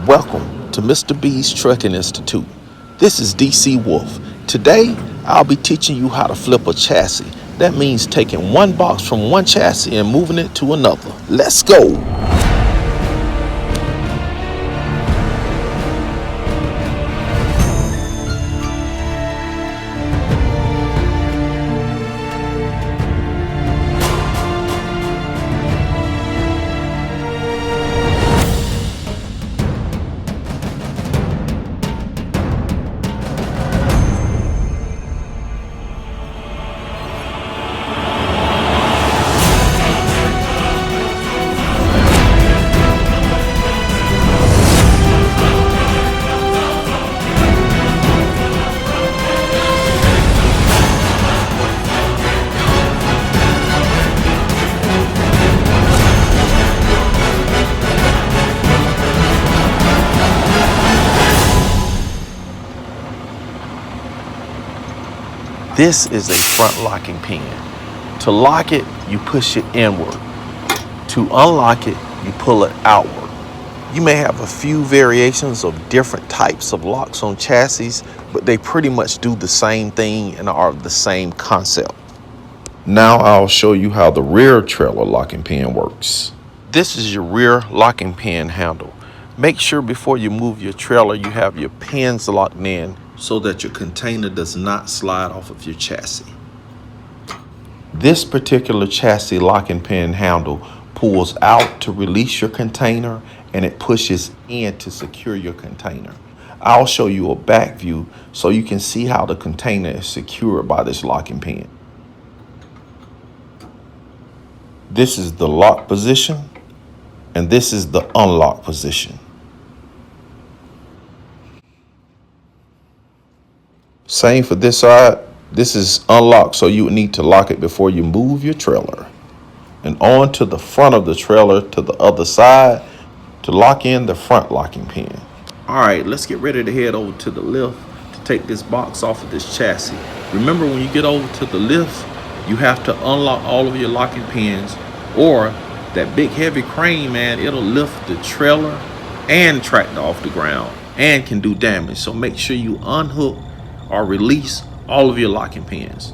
Welcome to Mr. B's Trucking Institute. This is DC Wolf. Today, I'll be teaching you how to flip a chassis. That means taking one box from one chassis and moving it to another. Let's go! This is a front locking pin. To lock it, you push it inward. To unlock it, you pull it outward. You may have a few variations of different types of locks on chassis, but they pretty much do the same thing and are the same concept. Now I'll show you how the rear trailer locking pin works. This is your rear locking pin handle. Make sure before you move your trailer you have your pins locked in so that your container does not slide off of your chassis. This particular chassis locking pin handle pulls out to release your container and it pushes in to secure your container. I'll show you a back view so you can see how the container is secured by this locking pin. This is the lock position and this is the unlock position. Same for this side. This is unlocked, so you would need to lock it before you move your trailer. And on to the front of the trailer to the other side to lock in the front locking pin. All right, let's get ready to head over to the lift to take this box off of this chassis. Remember, when you get over to the lift, you have to unlock all of your locking pins, or that big heavy crane, man, it'll lift the trailer and tractor off the ground and can do damage. So make sure you unhook or release all of your locking pins.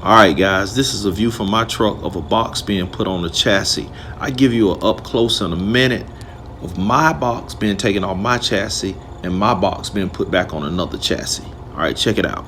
All right, guys, this is a view from my truck of a box being put on the chassis. I give you an up close in a minute of my box being taken off my chassis and my box being put back on another chassis. All right, check it out.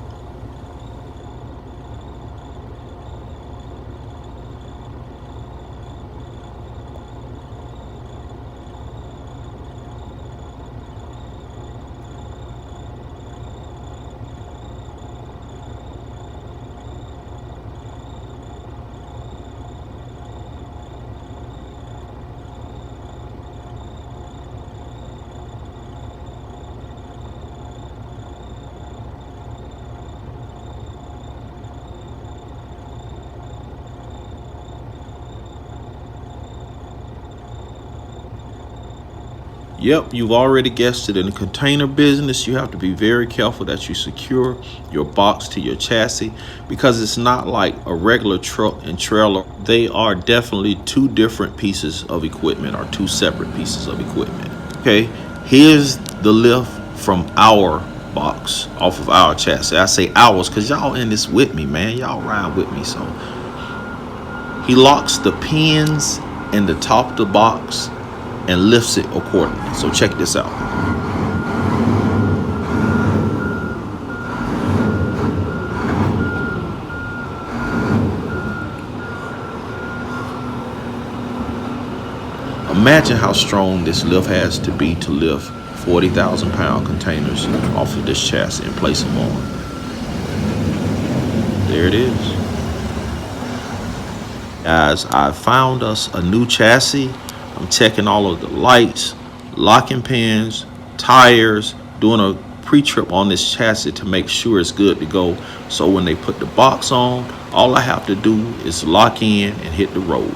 Yep, you've already guessed it. In the container business, you have to be very careful that you secure your box to your chassis, because it's not like a regular truck and trailer. They are definitely two different pieces of equipment, or two separate pieces of equipment. Okay, here's the lift from our box off of our chassis. I say ours because y'all in this with me, man. Y'all ride with me. So he locks the pins in the top of the box and lifts it accordingly. So check this out. Imagine how strong this lift has to be to lift 40,000 pound containers off of this chassis and place them on. There it is. Guys, I found us a new chassis. I'm checking all of the lights, locking pins, tires, doing a pre-trip on this chassis to make sure it's good to go. So when they put the box on, all I have to do is lock in and hit the road.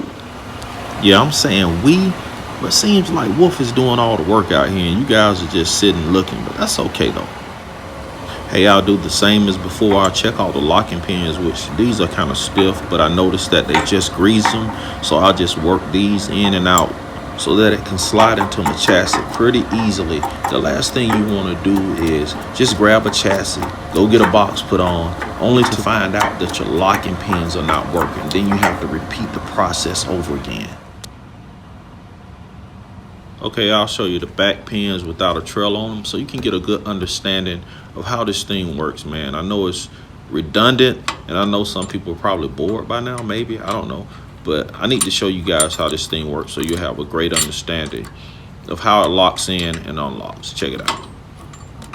Yeah, I'm saying we, but it seems like Wolf is doing all the work out here and you guys are just sitting looking, but that's okay though. Hey, I'll do the same as before. I'll check all the locking pins, which these are kind of stiff, but I noticed that they just grease them. So I'll just work these in and out so that it can slide into my chassis pretty easily. The last thing you want to do is just grab a chassis, go get a box put on, only to find out that your locking pins are not working. Then you have to repeat the process over again. Okay, I'll show you the back pins without a trail on them so you can get a good understanding of how this thing works, man. I know it's redundant, and I know some people are probably bored by now, maybe, I don't know. But I need to show you guys how this thing works so you have a great understanding of how it locks in and unlocks. Check it out.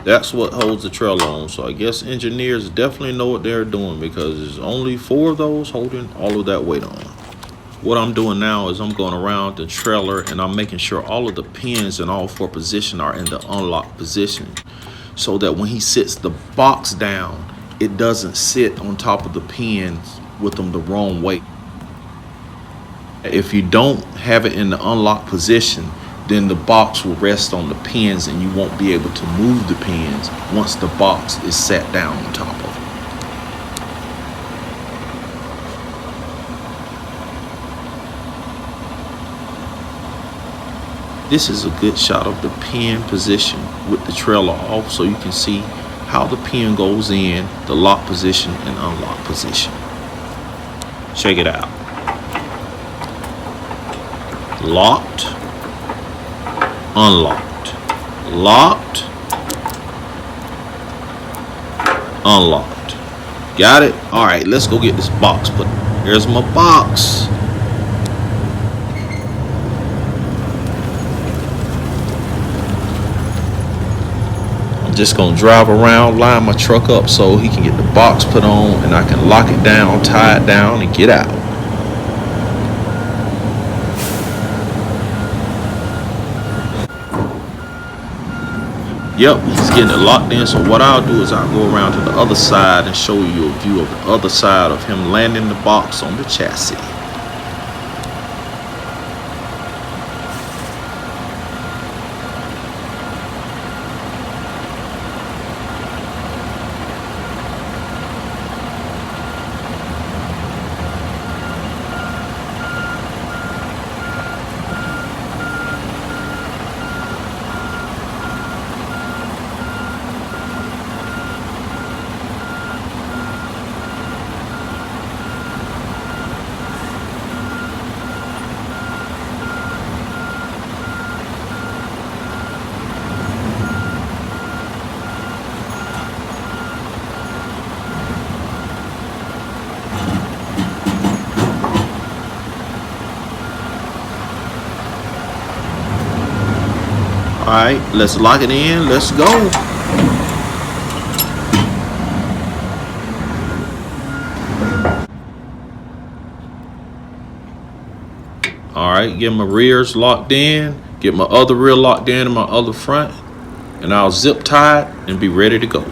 That's what holds the trailer on. So I guess engineers definitely know what they're doing, because there's only 4 of those holding all of that weight on. What I'm doing now is I'm going around the trailer and I'm making sure all of the pins in all 4 positions are in the unlock position, so that when he sits the box down, it doesn't sit on top of the pins with them the wrong way. If you don't have it in the unlock position, then the box will rest on the pins and you won't be able to move the pins once the box is sat down on top of it. This is a good shot of the pin position with the trailer off, so you can see how the pin goes in the lock position and unlock position. Check it out. Locked, unlocked, locked, unlocked. Got it? All right, let's go get this box put. Here's my box. Just gonna drive around, line my truck up so he can get the box put on and I can lock it down, tie it down, and get out. Yep, he's getting it locked in. So what I'll do is I'll go around to the other side and show you a view of the other side of him landing the box on the chassis. All right, let's lock it in. Let's go. All right, get my rears locked in, get my other rear locked in and my other front, and I'll zip tie it and be ready to go.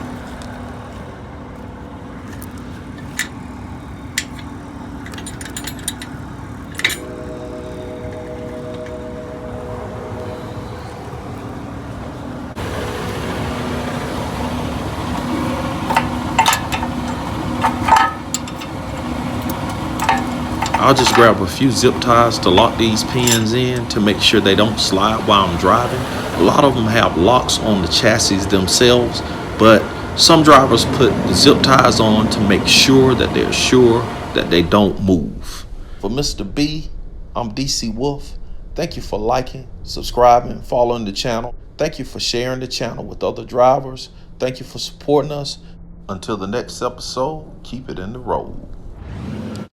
I'll just grab a few zip ties to lock these pins in to make sure they don't slide while I'm driving. A lot of them have locks on the chassis themselves, but some drivers put the zip ties on to make sure that they're sure that they don't move. For Mr. B, I'm DC Wolf. Thank you for liking, subscribing, following the channel. Thank you for sharing the channel with other drivers. Thank you for supporting us. Until the next episode, keep it in the road.